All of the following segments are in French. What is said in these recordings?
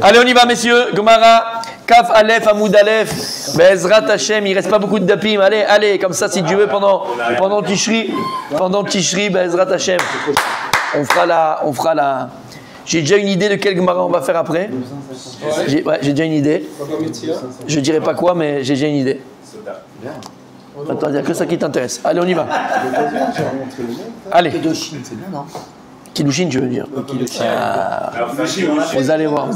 Allez, on y va, messieurs. Gemara, Kaf Aleph, Amoud Aleph, Bezrat Hashem. Il reste pas beaucoup de dapim. Allez, comme ça, si Dieu veut, pendant Tishri, Bezrat Hashem. On fera la. J'ai déjà une idée de quel Gemara on va faire après. J'ai déjà une idée. Je dirai pas quoi, mais j'ai déjà une idée. Attends, il n'y a que ça qui t'intéresse. Allez, on y va. Allez. Kedushin, c'est bien, non? Kiddushin, tu veux dire? Vous allez voir.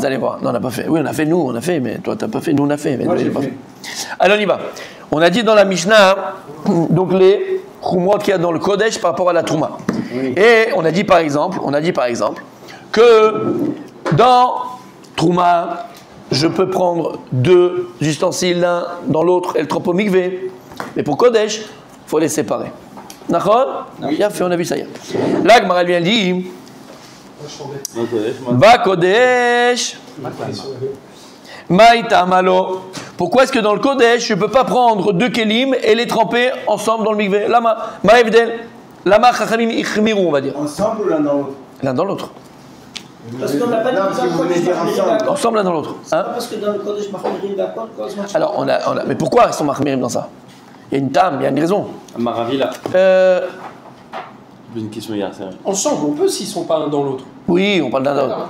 Non, on n'a pas fait. Oui, on a fait, nous, on a fait, mais toi, tu n'as pas fait. Nous, on a fait, mais nous, pas fait. Allez, on y va. On a dit dans la Mishnah, donc les Khumrot qu'il y a dans le Kodesh par rapport à la Trouma. Oui. Et on a dit par exemple que dans Trouma, je peux prendre deux ustensiles l'un dans l'autre et le trempe au mikvé. Mais pour Kodesh, il faut les séparer. D'accord? Bien fait, on a vu ça hier. Là, Gemara lui dit Va Kodesh Maïta Malo. Pourquoi est-ce que dans le Kodesh, je ne peux pas prendre deux kelim et les tremper ensemble dans le mikvé? Lama Maïvdel Lama Chachamim Ichmiru, on va dire. Ensemble ou l'un dans l'autre? L'un dans l'autre. Parce qu'on n'a pas dit que vous voulez dire ensemble. Ensemble l'un dans l'autre. Hein? Parce que dans le Kodesh Machmirim d'accord. Alors, on a. Mais pourquoi ils sont Machmirim dans ça? Il y a une tame, il y a une raison. Maravilla. Une question hier, c'est vrai. Ensemble, on peut s'ils ne sont pas l'un dans l'autre. Oui, on parle d'un dans l'autre.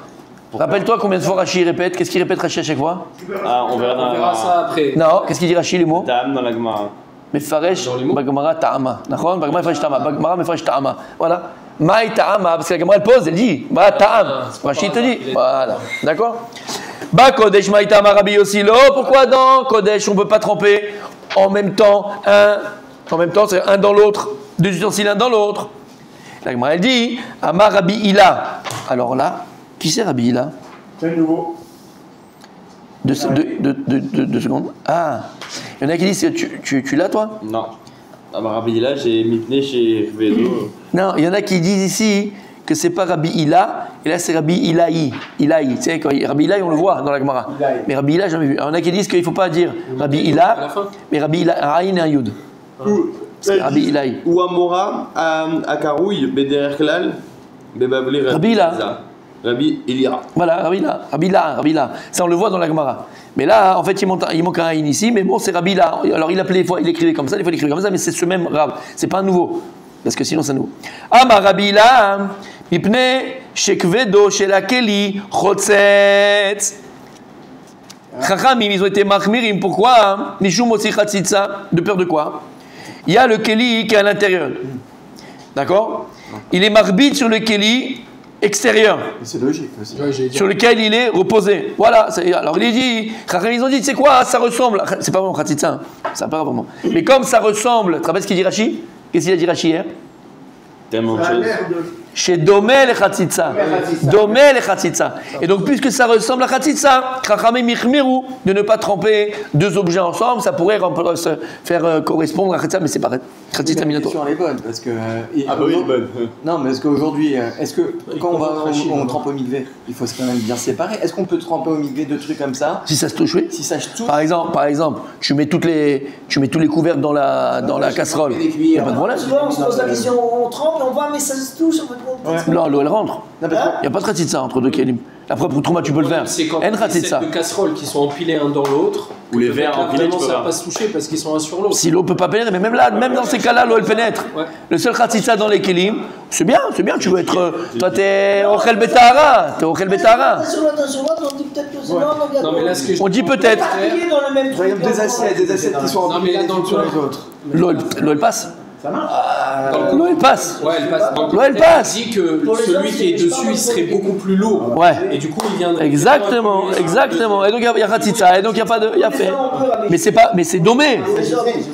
Rappelle-toi combien de fois Rashi répète. Qu'est-ce qu'il répète Rashi à chaque fois? Ah, on verra ça après. Non, qu'est-ce qu'il dit Rashi les mots? Ta'am dans la Gemara. Mefaresh, Bagmara Ta'ama. D'accord? Bagmara Mefaresh Ta'ama. Bagmara Mefaresh Ta'ama. Voilà. Maï Ta'ama, parce que la Gemara elle pose, elle dit Bah Ta'am. Rashi te dit. Voilà. D'accord? Bah Kodesh Maï Ta'ama Rabbi Yossilo. Pourquoi dans Kodesh on ne peut pas tremper en même temps, c'est un dans l'autre, deux ustensiles l'un dans l'autre. La Gemara elle dit Amar Rabbi Hila. Alors là, qui c'est Rabbi Hila? C'est nouveau. Deux secondes. Ah, il y en a qui disent tu l'as toi? Non. Amar Rabbi Hila, j'ai mitné chez Vedo. Non, il y en a qui disent ici que c'est pas Rabbi Hila, et là c'est Rabbi Ilaï. Ilaï, tu sais, Rabbi Ilaï on le voit dans la Gemara. Mais Rabbi Hila, jamais vu. Alors, il y en a qui disent qu'il ne faut pas dire Rabbi Hila, mais Rabbi Ilaï, un Aïn et un Yud. Rabbi Ilaï. Ou Amora, Akarouille, Beder Klal, Bebabli Rabbi Hila. Rabbi Ilira. Voilà, Rabbi Hila. Ça on le voit dans la Gemara. Mais là, en fait, il manque un Aïn ici, mais bon, c'est Rabbi Hila. Alors il écrivait comme ça, des fois il écrivait comme ça, mais c'est ce même Rab. C'est pas un nouveau. Parce que sinon c'est nouveau. Amar Rabbi Hila. Mipne shekvedo shelakeli chotzetz. Chachamim, ils ont été machmirim. Pourquoi? Mishum otzi chatzitza. De peur de quoi? Il y a le keli qui est à l'intérieur. D'accord? Il est marbit sur le keli extérieur. C'est logique aussi. Sur lequel il est reposé. Voilà. Alors il dit, Chachamim, ils ont dit, tu sais quoi? Ça ressemble. C'est pas vraiment chatzitza. Hein. Ça pas vraiment. Mais comme ça ressemble, tu te rappelles ce qu'il dit Rashi? Qu'est-ce qu'il a dit Rashi hier? Tellement de choses. Chez Domé le Khatsitsa. Domé le Khatsitsa. Et donc, puisque ça ressemble à Khatsitsa, Chachamim Michmiru, de ne pas tremper deux objets ensemble, ça pourrait se faire correspondre à Khatsitsa, mais c'est pas Khatsitsa Minato. La question elle est bonne, parce que. Ah bah oui, bonne. Non, mais est-ce qu'aujourd'hui, quand on trempe au mikvé, il faut quand même bien séparer. Est-ce qu'on peut tremper au mikvé deux trucs comme ça? Si ça se touche, oui. Si ça se touche. Par exemple, tu mets tous les couvercles dans la casserole. Il n'y a pas de problème. Souvent, on se pose la question, on trempe, on voit, mais ça se touche. Non, l'eau elle rentre. Il n'y a pas de khatsitsa entre deux kelim. Après, pour Trouma, tu peux le faire. C'est quand il y a des sets de casseroles qui sont empilés un dans l'autre. Ou les verres empilés, tu peux ça pas. va pas se toucher parce qu'ils sont un sur l'autre. Si l'eau ne peut pas pénétrer, mais même là, même dans ces cas-là, l'eau elle pénètre. Ouais. Le seul khatsitsa dans les kelim, c'est bien, tu veux être. Toi, t'es Ochel Betahara. Sur l'autre, on dit peut-être que c'est non, mais là, ce que je On dit peut-être. dans le même Par exemple, des assiettes qui sont Non, mais là, dans le sur les autres. L'eau elle passe. Ça marche? L'eau elle passe. Ouais, elle passe. L'eau elle passe. Il dit que celui qui est dessus, il serait beaucoup plus lourd. Ouais. Et du coup, il vient. Exactement. Et donc il y a khatsitsa. Et donc il y a pas de. Il y a fait. Mais c'est domé.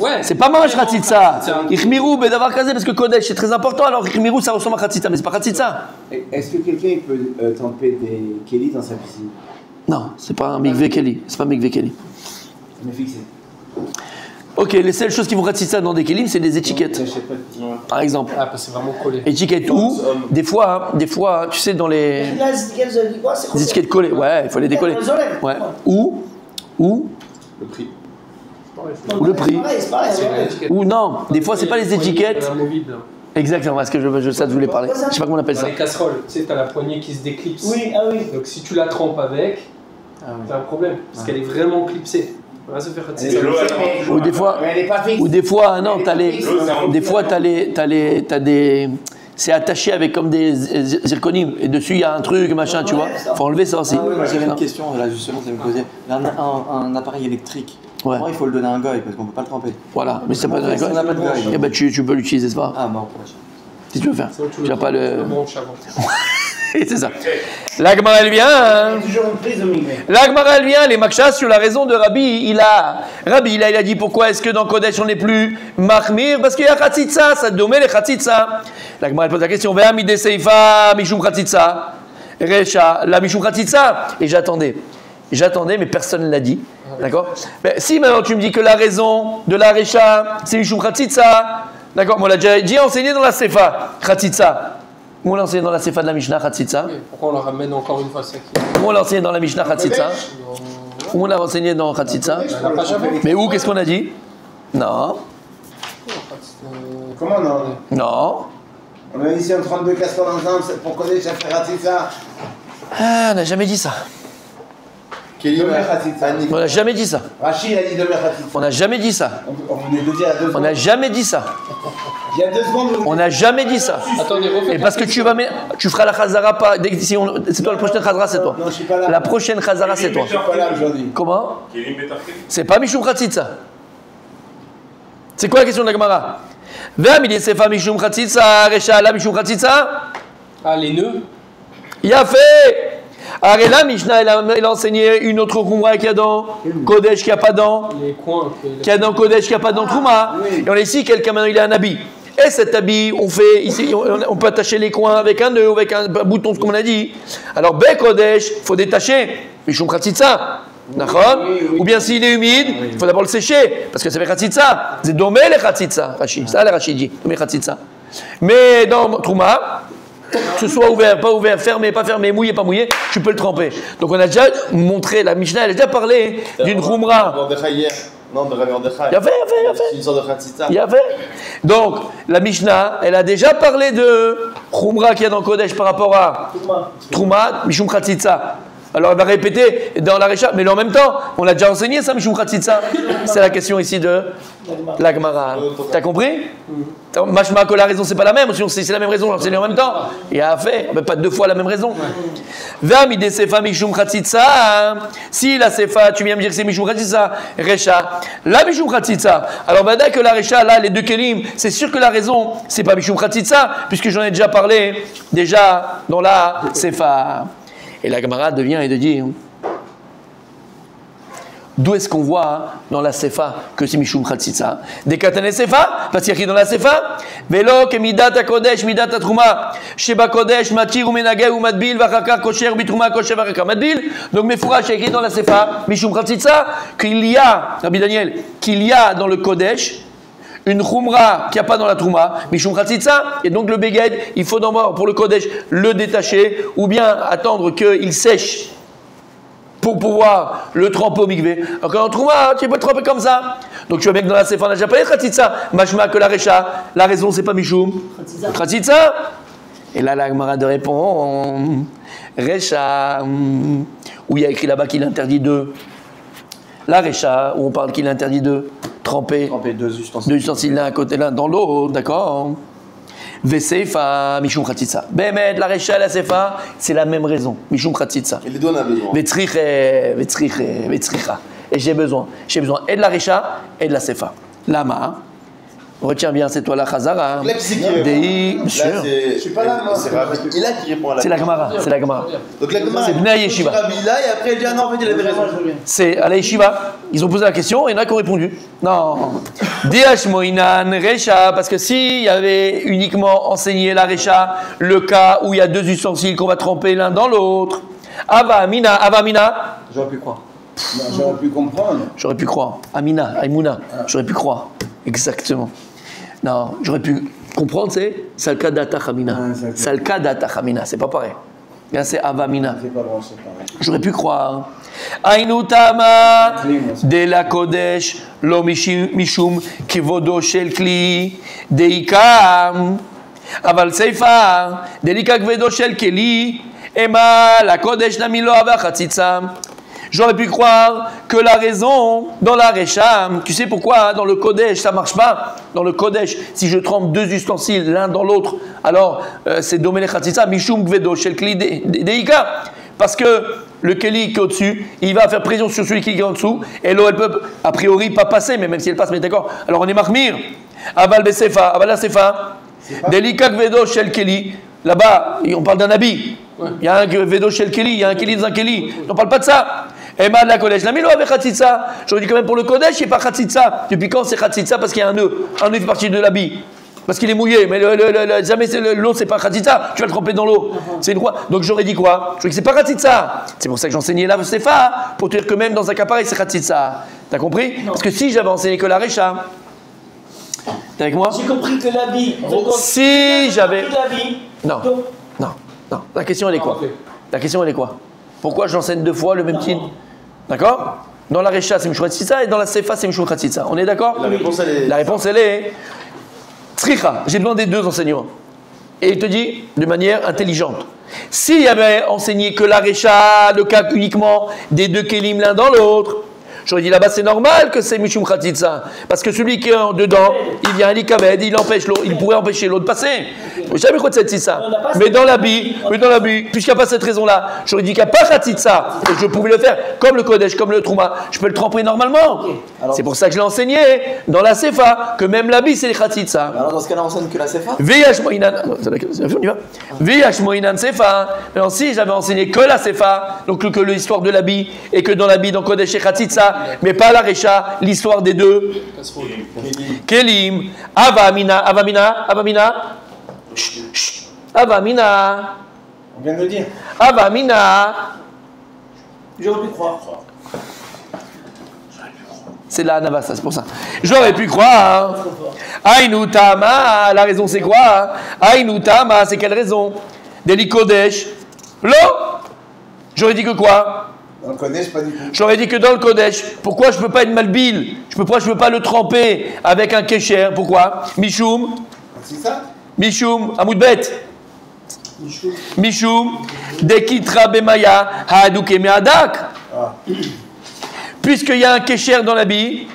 Ouais. C'est pas manche khatsitsa. Ichmiru bedavar kazé parce que Kodesh c'est très important. Alors Ichmiru ça ressemble à khatsitsa, mais c'est pas khatsitsa. Est-ce que quelqu'un peut tremper des kélis dans sa piscine? Non, c'est pas un mikvé keli. C'est pas un mikvé keli. On est fixé. Ok, les seules choses qui vont khatsitsa dans des kelim, c'est des étiquettes. Par exemple. Ah, parce que c'est vraiment collé. Étiquettes ou des fois, tu sais dans les des étiquettes collées. Ouais, il faut les décoller. Ouais. Ou Le prix. le prix. Ou non, des fois c'est pas les étiquettes. Exactement, est-ce que ça, je voulais parler. Je sais pas comment on appelle Dans ça. les casseroles, tu sais, t'as la poignée qui se déclipse. Oui, ah oui. Donc si tu la trempes avec, t'as un problème. Parce qu'elle est vraiment clipsée. On va se faire Elle est ça. mais- Ou des fois, mais elle est pas fixe. ou des fois, non, t'as les, Des fois, t'as des, c'est attaché avec comme des zirconium et dessus il y a un truc, machin, tu vois. Faut enlever ça aussi. Ah oui, moi j'avais Non. une question, là justement, ça me posait. Un appareil électrique, Ouais. comment il faut le donner à un goy parce qu'on peut pas le tremper. Voilà, mais ça peut être On n'a pas de goy. Eh ben tu peux l'utiliser, c'est pas grave. Ah bon, Si tu veux faire. Sinon, Tu n'as pas le. branches avant. C'est ça. La Gemara elle vient. Il y Hein. a toujours une prise au milieu. La Gemara elle vient, les Makshas sur la raison de Rabbi. Il a dit pourquoi est-ce que dans Kodesh on n'est plus Mahmir? Parce qu'il y a Khatzitsa, ça domine les Khatzitsa. La Gemara elle pose la question Ve'am mide Seifa Mishum Khatzitsa. Recha, la Mishum Khatzitsa. Et j'attendais, mais personne ne l'a dit. D'accord? Mais si maintenant tu me dis que la raison de la Recha c'est Mishum Khatzitsa, d'accord? Moi on l'a déjà dit enseigné dans la Sefa, Khatzitsa. Moi on l'a enseigné dans la Sefa de la Mishnah Khatzitsa. Pourquoi on le ramène encore une fois ça qui... Moi on l'a enseigné dans la Mishnah Khatzitsa. On l'a enseigné dans Khatzitsa. Mais où, qu'est-ce qu'on a dit? Non, Comment non? non. On a dit si on 32 casseroles ensemble, c'est pour connaître ça fait Khatzitsa. Ah, on n'a jamais dit ça. Demain Khatzitsa. On n'a jamais dit ça. Rachid a dit demain Khatzitsa. On n'a jamais dit ça. On venait de dire à 2 On secondes. n'a jamais dit ça. Il y a 2 secondes. vous- On n'a jamais dit ça. Attendez, refaites Et parce que tu vas tu feras la Khazara pas. C'est toi la prochaine Khazara, c'est toi. Non, je suis pas là. La prochaine Khazara, c'est toi. Je suis pas là aujourd'hui. Comment? C'est pas Mishum Khatzitsa. C'est quoi la question de la Gemara? Ve'amidi sefa Mishum Khatzitsa, Recha la Mishum Khatzitsa. Ah, les nœuds. Il a fait. Arela Mishnah, il a enseigné une autre Khumra qu'il y a dans Kodesh qui n'y a pas dans. Les coins. Qu'il y a dans Kodesh qui n'y a pas dans Trouma. Et on a ici quelqu'un maintenant, il a un habit. Et cet habit, on fait ici, on peut attacher les coins avec un nœud, avec un bouton, comme on a dit. Alors, Be Kodesh, il faut détacher. Mishum Khatzitsa. D'accord? Ou bien s'il est humide, il faut d'abord le sécher, parce que ça fait Khatzitsa. C'est domé les Khatzitsa, Rachid. Ça, les Rachid dit, domé Khatzitsa. Mais dans Trouma, que ce soit ouvert, pas ouvert, fermé, pas fermé, mouillé, pas mouillé, tu peux le tremper. Donc on a déjà montré, la Mishnah, elle a déjà parlé d'une Khumra. Non, de Rabbi Mordechai. Il a fait. C'est une sorte de Khatzitsa. Il a fait. Donc, la Mishnah, elle a déjà parlé de Khumra qu'il y a dans Kodesh par rapport à Trouma, Mishum Khatzitsa. Alors, elle va répéter dans la Recha, mais en même temps, on l'a déjà enseigné ça, Mishum Khatzitsa. C'est la question ici de la Gemara. T'as compris? Mashma que la raison, c'est pas la même, sinon c'est la même raison, l'enseigner en même temps. Il a fait, mais pas deux fois la même raison. V'amide sefa Mishum Khatzitsa. Si la sefa, tu viens me dire que c'est Mishum Khatzitsa, Recha, la Mishum Khatzitsa. Alors, dès que la Recha, là, les deux Kelim, c'est sûr que la raison, c'est pas Mishum Khatzitsa, puisque j'en ai déjà parlé, déjà, dans la sefa. Et la Gemara devient et de dire d'où est-ce qu'on voit dans la Sefa que c'est Mishum Khatzitsa? Des Katane Sefa, parce qu'il y a écrit dans la Sefa Velo ke midat HaKodesh, midat HaTruma, Sheba Kodesh, Matir ou Menageh ou Madbil, Vachakar Kosher, Bitruma Kosher, Vachakar Madbil. Donc Mefourash a écrit dans la Sefa, Mishum Khatzitsa, qu'il y a, Rabbi Daniel, qu'il y a dans le Kodesh une Khumra qu'il n'y a pas dans la Trouma, Mishum Khatzitsa, et donc le Beged, il faut d'abord pour le Kodesh le détacher, ou bien attendre qu'il sèche pour pouvoir le tremper au mikvé. Alors qu'en Trouma, tu peux le tremper comme ça. Donc tu vois bien que dans la Sefa, on n'a déjà parlé de Khatzitsa, Mashma que la Recha, la raison c'est pas Mishum Khatzitsa. Et là la Gemara de répond, Recha, où il y a écrit là-bas qu'il interdit de. La Recha, où on parle qu'il interdit de tremper deux ustensiles l'un à côté l'un dans l'eau, d'accord? Veseifa, Mishum Khatzitsa. Bémet, la Recha, la Sefa, c'est la même raison. Mishum Khatzitsa. Et les deux, on a besoin. Vetzricha. Et j'ai besoin et de la Recha et de la Sefa. Lama. Retiens bien, c'est toi la Khazara. Là, qui c'est qui répond? Bien Là, sûr. c'est... Je suis pas là, moi. C'est Rabbi Hila qui répond à la C'est la Gemara. C'est la Gemara. Donc la Gemara, C'est Bnei Yeshiva. Rabbi Hila, et après elle dit ah non, en fait il avait raison. C'est à la Yeshiva. Ils ont posé la question et il y en a qui ont répondu. Non. Diash Moinan Recha, parce que s'il y avait uniquement enseigné la Recha, le cas où il y a deux ustensiles qu'on va tremper l'un dans l'autre. Ava Mina. J'aurais pu croire. Non, j'aurais pu comprendre. J'aurais pu croire. Amina, Aïmouna. J'aurais pu croire. Exactement. Non, j'aurais pu comprendre, c'est Salka Data Hamina. Salka Data Hamina, c'est pas pareil. Là, c'est Avamina. C'est pas branché pareil. J'aurais pu croire. Ainutama de la Kodesh, lo mishum kivodo shel kli deikam. אבל סיפה, דליקה כבדו של כלי, אמה לקודש נמילו והחציצה. J'aurais pu croire que la raison dans la Récha, tu sais pourquoi dans le Kodesh ça marche pas? Dans le Kodesh, si je trempe deux ustensiles l'un dans l'autre, alors c'est Domele Khatitsa, Mishum Gvedo, Shel Kli Deika. Parce que le Keli qui est au-dessus, il va faire pression sur celui qui est en dessous, et l'eau elle peut a priori pas passer, mais même si elle passe, mais d'accord. Alors on est Mahmir. Aval Besefa, Aval la Sefa, Delika Gvedo Shel Keli. Là-bas, on parle d'un habit. Il y a un Gvedo Shel Keli, il y a un Keli dans un Keli. On ne parle pas de ça. Emma de la Kodesh, la Milo avec Khatitsa. J'aurais dit quand même pour le Kodesh, il n'y a pas Khatitsa. Depuis quand c'est Khatitsa? Parce qu'il y a un nœud. Un nœud fait partie de l'habit. Parce qu'il est mouillé. Mais jamais l'eau, c'est pas Khatitsa. Tu vas le tremper dans l'eau. C'est une quoi? Donc j'aurais dit quoi? J'aurais dit que c'est pas Khatitsa. C'est pour ça que j'enseignais là, Sefa. Pour te dire que même dans un cas pareil, c'est Khatitsa. T'as compris? Parce que si j'avais enseigné que la Récha. T'es avec moi? J'ai compris que l'habit. Si j'avais. Non. Donc, Non. La question, elle est quoi? La question, elle est quoi? Pourquoi j'enseigne deux fois le même titre? D'accord? Dans la Récha, c'est Mishum Khatitsa et dans la Sefa, c'est Mishum Khatitsa. On est d'accord? La réponse, elle est Tzricha. J'ai besoin des deux enseignements. Et il te dit de manière intelligente. S'il y avait enseigné que la Récha, le cas uniquement des deux Kélim l'un dans l'autre, j'aurais dit là-bas c'est normal que c'est Mishum Khatitsa. Parce que celui qui est en dedans, il vient à l'Ikaved, il pourrait empêcher l'autre de passer. Je savais quoi de cette ça. Mais dans l'habit, puisqu'il n'y a pas cette raison-là, j'aurais dit qu'il n'y a pas Khatitsa. Et je pouvais le faire comme le Kodesh, comme le Trouma. Je peux le tremper normalement. C'est pour ça que je l'ai enseigné dans la Sefa, que même l'habit c'est les Khatitsa. Alors dans ce cas-là, on enseigne que la Sefa? Viyash Moinan. On y va. Viyash Moinan Sefa. Alors si j'avais enseigné que la Sefa, donc que l'histoire de l'habit, et que dans l'habit, dans Kodesh et Khatitsa, mais pas la Récha, l'histoire des deux. Kelim. Avamina. Avamina. On vient de le dire. Avamina. j'aurais pu croire. C'est la Navasa, c'est pour ça. J'aurais pu croire. Aïnoutama, la raison c'est quoi? Aïnoutama, c'est quelle raison? Deli Kodesh. L'eau. J'aurais dit que quoi? Dans le Kodesh, pas du tout. J'aurais dit que dans le Kodesh, pourquoi je ne peux pas être malbil? Pourquoi je ne peux pas le tremper avec un kécher? Pourquoi? Mishum. C'est ça? Mishum, Amoudbet. Mishum, Dekitra Bemaya, Haadouke Meadak. Puisqu'il y a un kécher dans l'habit,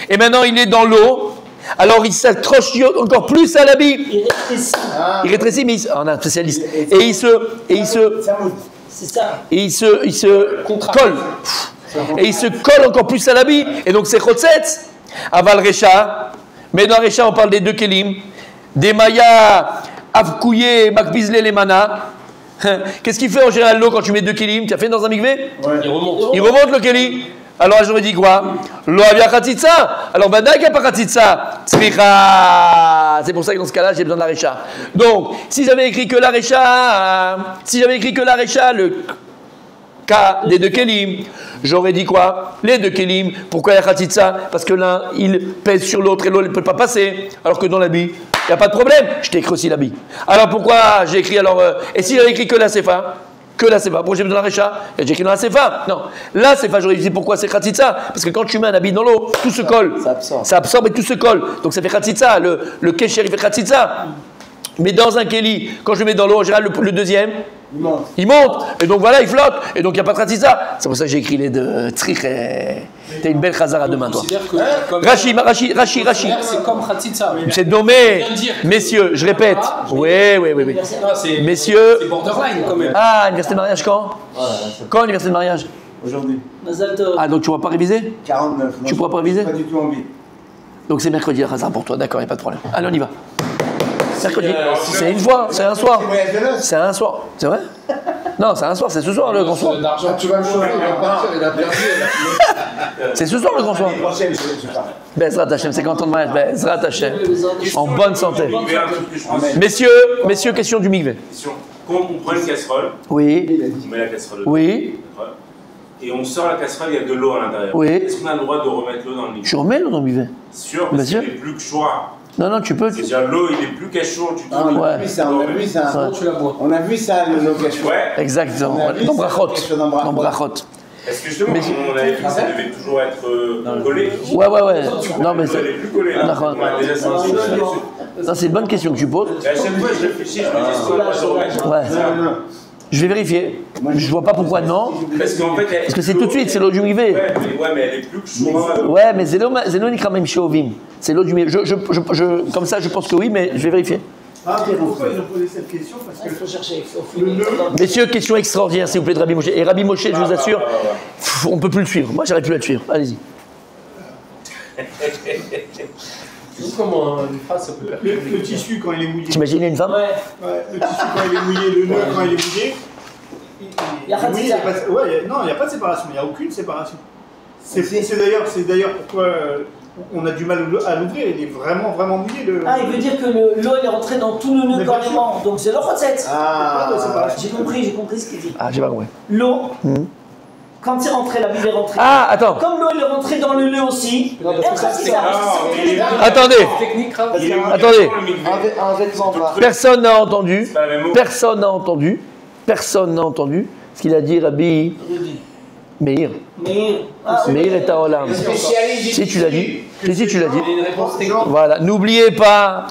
et maintenant il est dans l'eau, alors il s'accroche encore plus à l'habit. Il rétrécit. Il rétrécit, mais on a un spécialiste. Et il se C'est ça. et il se colle. Et il se colle encore plus à l'habit. Et donc c'est Chotzetz. Aval Recha. Mais dans Recha, on parle des deux Kelim. Des Maya, Avkouye, Makbizle, les Mana. Qu'est-ce qu'il fait en général l'eau quand tu mets deux Kelim? Tu as fait dans un mikvé? Il remonte. Il remonte le Keli. Alors j'aurais dit quoi? Lo avia Khatitsa. Alors Badaï qu'il n'y a pas Khatitsa. Tzricha. C'est pour ça que dans ce cas-là, j'ai besoin de la Récha. Donc, si j'avais écrit que la Récha, le cas des deux Kelim, j'aurais dit quoi? Les deux Kelim, pourquoi il y a Khatitsa? Parce que l'un, il pèse sur l'autre et l'autre ne peut pas passer. Alors que dans l'habit, il n'y a pas de problème. Je t'ai écrit aussi l'habit. Alors pourquoi j'ai écrit alors... et si j'avais écrit que la Sefa? Que la Sefa. Pourquoi j'ai besoin de la Récha? J'ai écrit dans la Sefa. Non. La Sefa, j'aurais dit pourquoi c'est Khatitsa? Parce que quand tu mets un habit dans l'eau, tout se colle. Ça absorbe et tout se colle. Donc ça fait Khatitsa. Le Kesher, il fait Khatitsa. Mais dans un Keli, quand je le mets dans l'eau, en général, le deuxième, il monte. Et donc voilà, il flotte. Et donc il n'y a pas de Khatitsa. C'est pour ça que j'ai écrit les deux. T'as une belle chazara demain, toi. Rashi. C'est comme Khatitsa. C'est nommé. Messieurs, je répète. Oui. Messieurs. C'est borderline quand même. Ah, anniversaire de mariage quand? Quand anniversaire de mariage? Aujourd'hui. Mazal Tov. Ah, donc tu ne pourras pas réviser? 49. Tu pourras pas réviser? Pas du tout envie. Donc c'est mercredi la Khazar pour toi, d'accord, il n'y a pas de problème. Allez, on y va. Mercredi. C'est une fois, c'est un soir. C'est un soir. C'est vrai? Non, c'est un soir, c'est ce soir le grand soir. Tu vas me chauffer, il va partir, il a perdu. C'est ce soir le grand soir. L'année prochaine, je pars. Bezrat Hashem, 50 ans de mariage. Bezrat Hashem. En bonne santé. Messieurs, question du mikvé. Quand on prend une casserole, Oui. on met la casserole dedans, Oui. et on sort la casserole, il y a de l'eau à l'intérieur. Oui. Est-ce qu'on a le droit de remettre l'eau dans le mikvé? Tu remets l'eau dans le mikvé? Sûr, Bien parce sûr. qu'il n'est plus que choura. Non, tu peux. C'est-à-dire l'eau, il n'est plus qu'à chaud, tu Ah, on Ouais. a vu ça, on a vu ça. Ouais. Tu la bois. On a vu ça, le location. Ouais. Exactement. On a vu Dans ça, Brachot. quelque chose dans Brachot. Dans Brachot. Est-ce que justement, on avait vu que ça devait toujours être collé? Ouais. Non, mais Elle est plus collée. D'accord. On a déjà senti. Ça, c'est une bonne question que tu poses. À chaque fois, je réfléchis, je me dis, c'est quoi le droit de remettre? Ouais. Je vais vérifier. Je vois pas pourquoi non. Parce qu'en fait, Parce que c'est tout de suite, c'est l'eau du mivé. Ouais, mais elle est plus que chaude. Ouais, mais c'est l'eau ni quand même chauvim. C'est l'eau du mivé. Comme ça, je pense que oui, mais je vais vérifier. Ah, mais pourquoi ils ont posé cette question? Parce que Il faut chercher, il faut finir. Messieurs, question extraordinaire, s'il vous plaît, de Rabbi Moshe. Et Rabbi Moshe, je vous assure, on peut plus le suivre. Moi, j'arrive plus à le suivre. Allez-y. Comment une phrase ça peut percuter le tissu, quand il est mouillé. T'imagines une femme? Ouais. Ouais, le tissu, quand il est mouillé, le nœud, quand il est mouillé. Il y a oui, non, il n'y a pas de séparation. Il n'y a aucune séparation. C'est d'ailleurs pourquoi on a du mal à l'ouvrir. Il est vraiment, vraiment mouillé. Ah, il veut dire que l'eau elle est rentrée dans tout le nœud carrément. Donc c'est le recette. Ah, J'ai compris ce qu'il dit. Ah, j'ai pas compris. L'eau, quand c'est rentré, la Bible est rentrée. Ah, attends. Comme l'eau elle est rentrée dans le nœud aussi. Non, parce que ça, c'est Attendez. technique, grave. Attendez. Un vêtement blanc. Personne n'a entendu. C'est pas le même mot. Personne n'a entendu. Personne n'a entendu ce qu'il a dit, Rabbi Meir. Meir est à Olam. Si tu l'as dit. Si tu l'as dit. Il y a une réponse technique. Voilà, n'oubliez pas.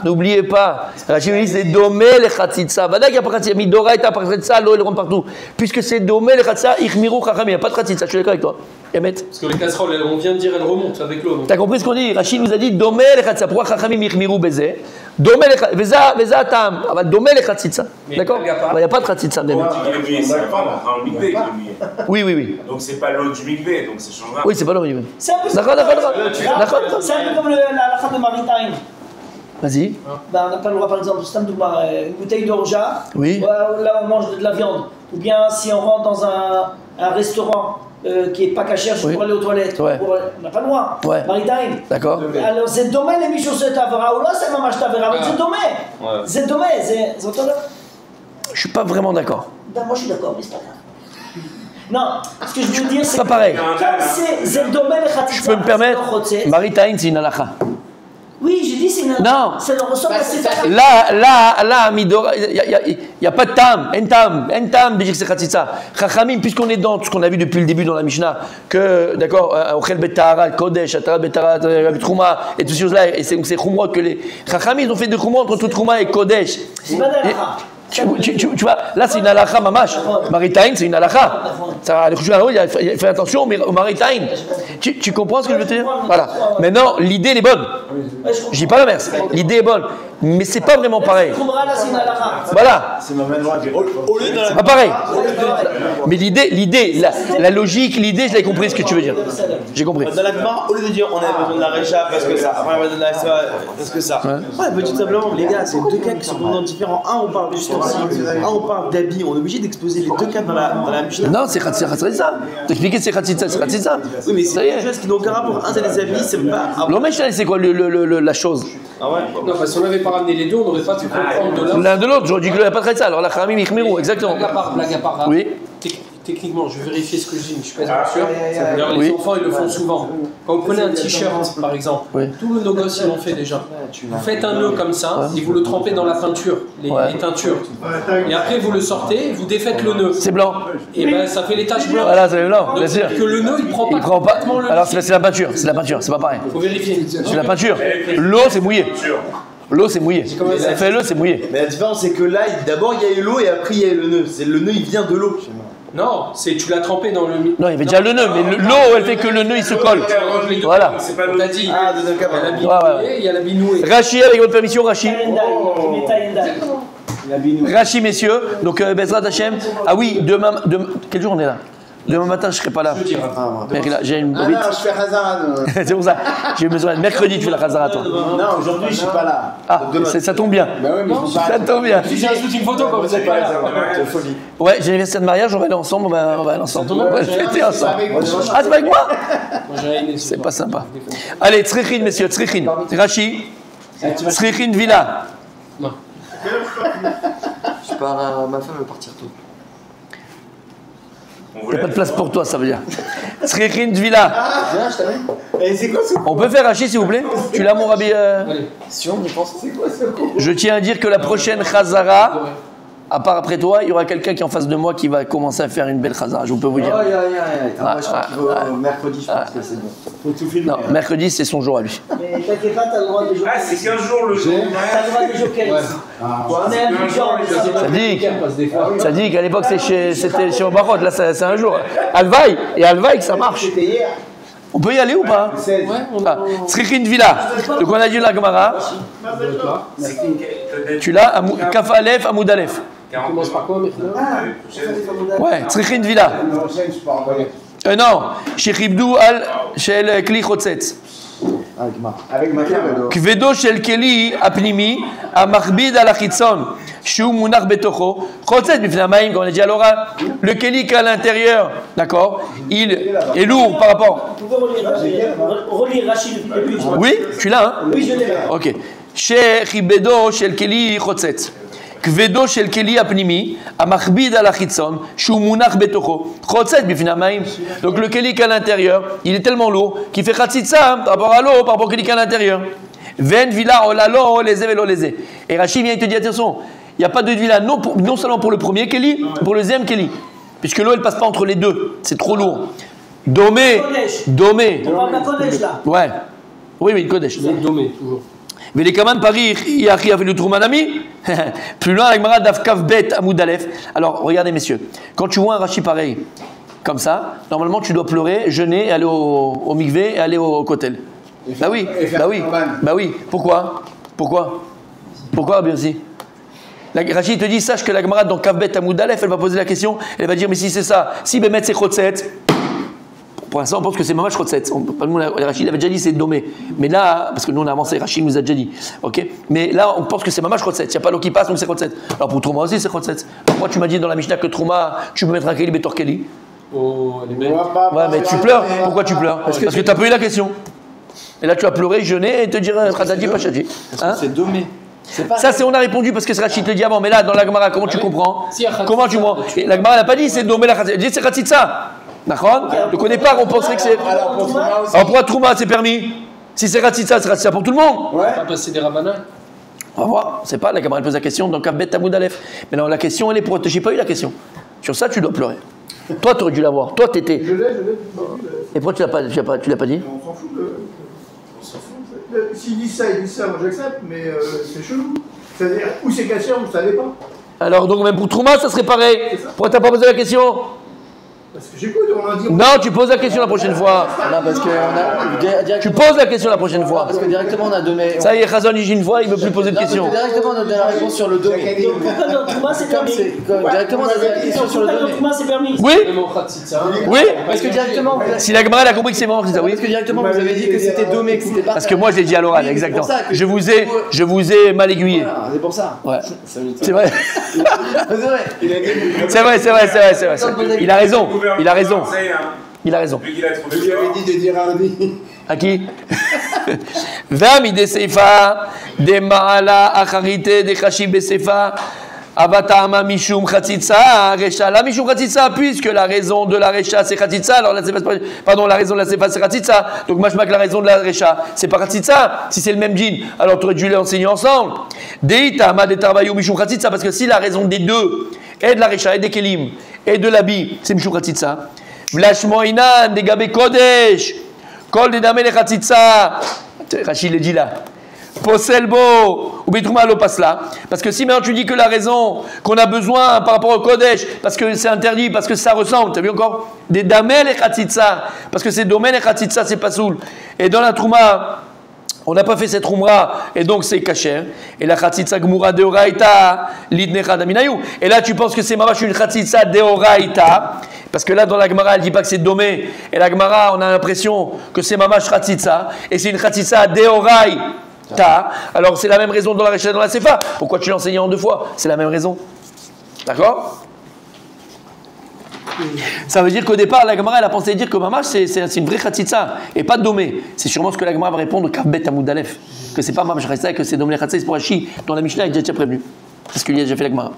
Rachid me dit c'est domé le chatzitza. Vada qu'il n'y a pas chatzitza, midora et ta chatzitza, l'eau elle rentre partout. Puisque c'est domé le chatzitza, ichmiru chacham, il n'y a pas de chatzitza, je suis d'accord avec toi. Yamet. Parce que les casseroles, on vient de dire, elles remontent avec l'eau. donc. T'as compris ce qu'on dit? Rachid nous a dit domé le chatzitza. Pourquoi chachamim ichmiru bezé? Domé le chatzitza, veza tam. Domé le chatzitza. D'accord? Il n'y a pas de chatzitza. Il est mouillé, c'est la femme en mikvé qui est mouillé. Oui. Donc c'est pas l'eau du mikvé, donc ça changera. Oui, c'est pas l'eau. C'est un peu D'accord. C'est un peu comme la fin de Maritime. Vas-y. Ben, on n'a pas le droit, par exemple, une bouteille d'orgeat. Oui. Là, on mange de la viande. Ou bien si on rentre dans un restaurant qui n'est pas cachère, juste Oui. pour aller aux toilettes. Ouais. On n'a pas le droit. Ouais. Maritime. D'accord. Alors, c'est dommage les michos de Tavra, ou là, c'est mamach Tavra, mais c'est dommage. Ouais. C'est dommage, c'est autant là. Je suis pas vraiment d'accord. Ben, moi, je suis d'accord, mais c'est pas grave. Non, ce que je veux dire, c'est Pas pareil. comme c'est dommage les khatitza. Je peux me permettre. Maritime, c'est une halakha. Oui, j'ai dit c'est une. Non. C'est le ressort de cette Là, Midora, il n'y a pas de tam, en tam, de dire que c'est Khatsitsa. Chachamim, puisqu'on est dans tout ce qu'on a vu depuis le début dans la Mishnah, que, d'accord, Ochel Betara, Kodesh, Atarat Betara, Trouma, et toutes ces choses-là, et c'est Khumrot que les Chachamim, ils ont fait des Khumrot entre tout Trouma et Kodesh. C'est pas d'halakha. Tu vois, là c'est une halakha mamash. Maritime, c'est une halakha. Ça, il fait attention au maritime. Tu comprends ce que je veux te dire? Voilà. Maintenant, l'idée elle est bonne. Je dis pas l'inverse. L'idée est bonne. Mais c'est pas vraiment pareil. Voilà. C'est ma main droite. C'est pas pareil. Mais l'idée, la logique, l'idée, je l'ai compris ce que tu veux dire. J'ai compris. Dans la Gemara, au lieu de dire on a besoin de la Récha parce que ça, après on va donner ça parce que ça. Ouais, mais tout simplement, les gars, c'est deux cas qui sont complètement différents. Un, on parle d'ustensile, un, on parle d'habits. On est obligé d'exposer les deux cas dans la Mishnah. Non, c'est Khatsitsa. T'expliquer c'est Khatsitsa, c'est Khatsitsa. Oui, mais c'est quelque chose qui n'ont aucun rapport. Un, c'est les habits, c'est pas. L'hommage, c'est quoi la chose? Ah ouais? Non, parce qu'on n'avait pas ramené les deux, on n'aurait pas pu comprendre de là. L'un de l'autre, j'aurais dit qu'il n'y a pas de Khatsitsa. Alors la Khamim, Ikhmirou, exactement. Blague à part. Oui. Techniquement, je vais vérifier ce que je dis, mais je suis pas sûr. D'ailleurs, les enfants, ils le font souvent. Quand vous prenez un t-shirt, par exemple, tous nos gosses, ils l'ont fait déjà. Vous faites un nœud comme ça, et vous le trempez dans la peinture, les teintures. Et après, vous le sortez, vous défaites le nœud. C'est blanc. Et ben, ça fait les taches blanches. Voilà, c'est blanc, bien sûr. Que le nœud, il prend pas. Il prend pas. complètement le Alors c'est la peinture, c'est pas pareil. Faut vérifier. C'est la peinture. L'eau, c'est mouillé. L'eau, c'est mouillé. Fais-le, c'est mouillé. Mais la différence, c'est que là, d'abord, il y a eu l'eau et après, il y a eu le nœud. Le nœud, il vient de l'eau. Non, c'est tu l'as trempé dans le. Non, il y avait déjà le nœud, mais l'eau, elle fait que le nœud, il se colle. Voilà. C'est pas l'eau. T'as dit. Ah, deuxième cas, Il y a pardon. la binouée, il y a la binouée. Rachid, avec votre permission, Rachid. La binou. Rachid, messieurs. Donc, Bezrat Hashem. Ah oui, demain. Quel jour on est là? Demain matin, je serai pas là. J'ai une Ah bobite. non, je fais Hazara. C'est pour ça. J'ai besoin de mercredi, tu fais la Khazara, toi. Non, aujourd'hui, je suis pas là. Ah, ça tombe bien. Bah oui, mais je suis pas Ça tombe bien. Si j'ajoute une photo quand vous êtes pas là. C'est folie. Ouais, j'ai l'anniversaire de mariage, on va aller ensemble, on va aller ensemble. On va fêter ensemble. avec moi. Ah, c'est pas avec moi? Moi, j'ai aimé ce C'est soir. pas sympa. Allez, Tzrichin, messieurs, Tzrichin. Rachid. Tzrichin Villa. Je pars, ma femme veut partir tôt. Il n'y a pas de place pour toi, ça veut dire. Tzrichin Villa. Viens, je t'amène. Et c'est quoi ce On peut faire Rachid, s'il vous plaît? Tu l'as, mon rabbi Si on y pense. C'est quoi ce coup? Je tiens à dire que la prochaine Khazara, À part après toi, il y aura quelqu'un qui est en face de moi qui va commencer à faire une belle chazara, je peux vous dire. Moi, je crois qu'il faut mercredi, je pense que c'est bon. Faut tout filmer. Non, mercredi, c'est son jour à lui. Mais t'inquiète pas, t'as le droit de jouer. Ah, c'est 15 jours le jour. T'as le droit de jouer Ah, mais un genre, Ça dit qu'à l'époque, c'était chez Obarot, là, c'est un jour. Alvaï, ça marche. On peut y aller ou pas? Srichin Villa. Donc on a dit la Gemara. Tu l'as, Kaf Aleph, Amoud Aleph. On commence par quoi maintenant? Ouais, Srichin Villa. Non, Sheikh Ibdou al Shel Kli Chotzetz. Avec ma Kvedo Shel Keli Apnimi, Amachbid al Achitzon, Shu Munach Betocho, Chotzetz Bifnamaim, comme on a dit à l'oral. Le Keli qui est à l'intérieur, d'accord, il est lourd par rapport. Vous pouvez relire Rachid depuis. Oui, tu l'as, hein? Oui, je l'ai là. Ok. Sheikh Ibdo Shel Keli Chotzetz. כבדו של כלי הפנימי, המכביד על החיצון, שהוא מונח בתוכו, חוצץ בפני המים. Donc le keli qu'à l'intérieur, il est tellement lourd qu'il fait chatzitza par rapport à l'eau, par rapport au keli qu'à l'intérieur. Ven vila olalo lezé velo lezé. Et Rachid vient et te dit attention, il n'y a pas de vila non seulement pour le premier keli, pour le deuxième keli, puisque l'eau elle passe pas entre les deux, c'est trop lourd. Domé. On parle d'un Kodesh là. Ouais. Oui, Kodesh. Domé, toujours. Velekaman Paris, Yachi avait le Troumanami. Plus loin, avec Marad Dafkav Bet Amoud Aleph. Alors, regardez, messieurs, quand tu vois un Rashi pareil, comme ça, normalement, tu dois pleurer, jeûner, aller au mikvé et aller au kotel. Bah oui. Pourquoi, bien sûr. Rashi te dit, sache que la Gemara dans Kav Bet Amoud Aleph, elle va poser la question, elle va dire, mais si c'est ça, si Bémet c'est Chotset. Pour l'instant, on pense que c'est Mamash Chotset. Rachid avait déjà dit c'est Domé. Mais là, parce que nous on a avancé, Rachid nous a déjà dit. Ok. Mais là, on pense que c'est Mamash Chotset. Il n'y a pas l'eau qui passe, donc c'est Chotset. Alors pour Trouma aussi, c'est Chotset. Pourquoi tu m'as dit dans la Mishnah que Trouma, tu peux mettre un Keli Betor Keli? Oh, elle est belle. Ouais, mais tu pleures. Pourquoi tu pleures? Parce que tu n'as pas eu la question. Et là, tu as pleuré, jeûné et te dire Khadadi Pachadi. C'est Domé. Ça, on a répondu parce que c'est Rachid le dit avant. Mais là, dans la Gemara, comment tu comprends? Comment tu vois? La Gemara n'a pas dit c'est Domé la Khatsa. Elle dit c'est Khatsitsa. D'accord? Donc au départ, on penserait que c'est. Alors pour Trouma, c'est permis. Si c'est Khatsitsa, c'est Khatsitsa pour tout le monde. Ouais. Pas passer des Rabanan. On va voir. C'est pas la Gemara, elle pose la question. Donc Abet Amoud Aleph. Mais non, la question, elle est pour. J'ai pas eu la question. Sur ça, tu dois pleurer. Toi, tu aurais dû l'avoir. Toi, t'étais. Je l'ai. Et pourquoi tu l'as pas dit? On s'en fout. S'il dit ça, moi j'accepte, mais c'est chelou. C'est-à-dire, ou c'est caché, ou ça l'est pas. Alors, donc, même pour Trouma, ça serait pareil. Pourquoi t'as pas posé la question? Parce que j'écoute, on a dit. Non, tu poses la question la prochaine fois. Non, parce que tu poses la question la prochaine fois. Parce que directement on a donné. Ça y est, Khazan, il dit une fois, il ne veut plus poser de questions. Directement on a donné la réponse sur le Domé. Donc pourquoi dans Trouma c'est permis? Directement on a donné la question sur le Pourquoi dans Domé. Trouma c'est permis? Oui. Oui. Parce que directement. Si la Gemara elle a compris que c'est mort, c'est ça, oui. Parce que directement vous avez dit que c'était Domé, que c'était pas. Parce que moi, je l'ai dit à l'oral, exactement. Je vous ai mal aiguillé. C'est pour ça. Ouais. C'est vrai. C'est vrai. C'est vrai. Il a raison. Il a raison. Depuis qu'il a trouvé Je lui avais dit de dire Hardy. À qui? Vami de Seifa, de Maala, Acharite, de Chashi Besefa, Avatama Mishum Khatitsa, Recha. La Mishum Khatitsa, puisque la raison de la Recha c'est Khatitsa, alors la raison de la Sefa c'est Khatitsa. Donc, Mashmak, la raison de la Recha c'est pas Khatitsa. Si c'est le même djinn, alors tu aurais dû les enseigner ensemble. Deita, Ma de Tarvayu Mishum Khatitsa, parce que si la raison des deux, et de la Recha, et des Kelim, et de l'habit, c'est Mishum Khatitsa. Vlashmoinan, de Gabe Kodesh, Kol de Dame le Khatitsa. Rachid le dit là. Poselbo, ou Bitrouma lo passe là. Parce que si maintenant tu dis que la raison qu'on a besoin par rapport au Kodesh, parce que c'est interdit, parce que ça ressemble, tu as vu encore? Des Damel et Khatitsa, parce que c'est Domen et Khatitsa, c'est pas soul. Et dans la Trouma, on n'a pas fait cette Troumra, et donc c'est Kacher. Et la Khatitsa Gmura de Oraita, Lidnecha Daminayou. Et là tu penses que c'est Mamash une Khatitsa de Oraita, parce que là dans la Gemara elle dit pas que c'est Domé, et la Gemara on a l'impression que c'est Mamash Khatitsa, et c'est une Khatitsa de Oraita. Alors c'est la même raison dans la Recha et dans la Sefa. Pourquoi tu l'enseignais en deux fois? C'est la même raison. D'accord? Ça veut dire qu'au départ, la Gemara elle a pensé dire que Mamash c'est une vraie Khatitsa et pas Domé. C'est sûrement ce que la Gemara va répondre au Karbet Amoud Aleph, que c'est pas Mamash Khatitsa et que c'est Domé Khatitsa, c'est pour Rashi. Dans la Mishnah, il est déjà prévenu. Parce qu'il y a déjà fait la Gemara.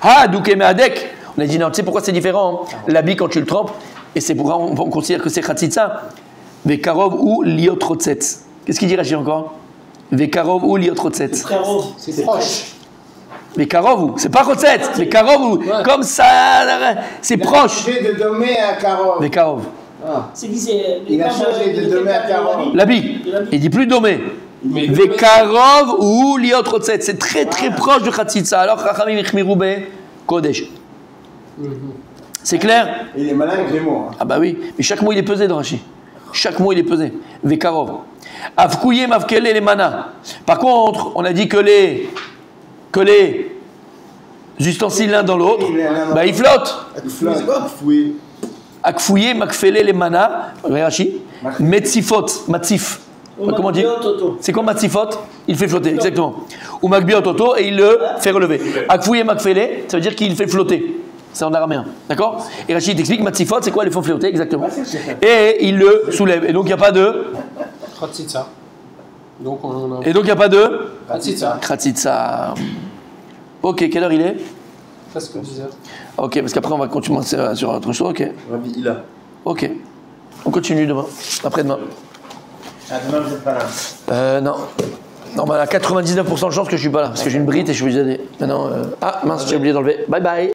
Ah, Douké Meadek. On a dit non, tu sais pourquoi c'est différent? L'habit quand tu le trempes, et c'est pourquoi on considère que c'est Khatitsa. Vekarov ou Liotrotset. Qu'est-ce qu'il dit Rashi encore? Vekarov ou Liotrotset. C'est proche. Mais Karov, c'est pas Chotzetz, mais Karov, comme ça, c'est proche. Il a changé de Domé à Karov. Mais Karov. C'est dit, c'est. Il a changé de Domé à Karov. L'habit, il dit plus Domé. Vekarov ou Liot Chotzetz, c'est très très proche de Khatsitsa. Alors Chachamim Ichmiru be Kodesh. C'est clair? Il est malin avec les mots. Ah bah oui, mais chaque mot il est pesé dans Rashi. Chaque mot il est pesé. Vekarov. Avkouye mavkele les mana. Par contre, on a dit que les ustensiles l'un dans l'autre, bah ils flottent. C'est quoi Akfouye? Akfouye makfele les mana. Rashi. Metzifot, matzif. Comment dire? C'est quoi matzifot? Il fait flotter, exactement. Ou makbiot toto et il le fait relever. Akfouye makfele, ça veut dire qu'il fait flotter. C'est en araméen, d'accord? Et Rachid t'explique, matzifot, c'est quoi? Les font flotter, exactement. Et il le soulève. Et donc il n'y a pas de... Khatsitsa. Et donc il n'y a pas de... Khatsitsa. Khatsitsa. Ok, quelle heure il est? Presque 10h. Ok, parce qu'après on va continuer sur autre chose, ok. Rabbi Hila. Ok. On continue demain, après-demain. Ah, demain vous n'êtes pas là. Non. Non, bah, à 99% de chance que je suis pas là, parce que j'ai une brite et je suis obligé d'aller. Maintenant, ah mince, j'ai oublié d'enlever. Bye bye.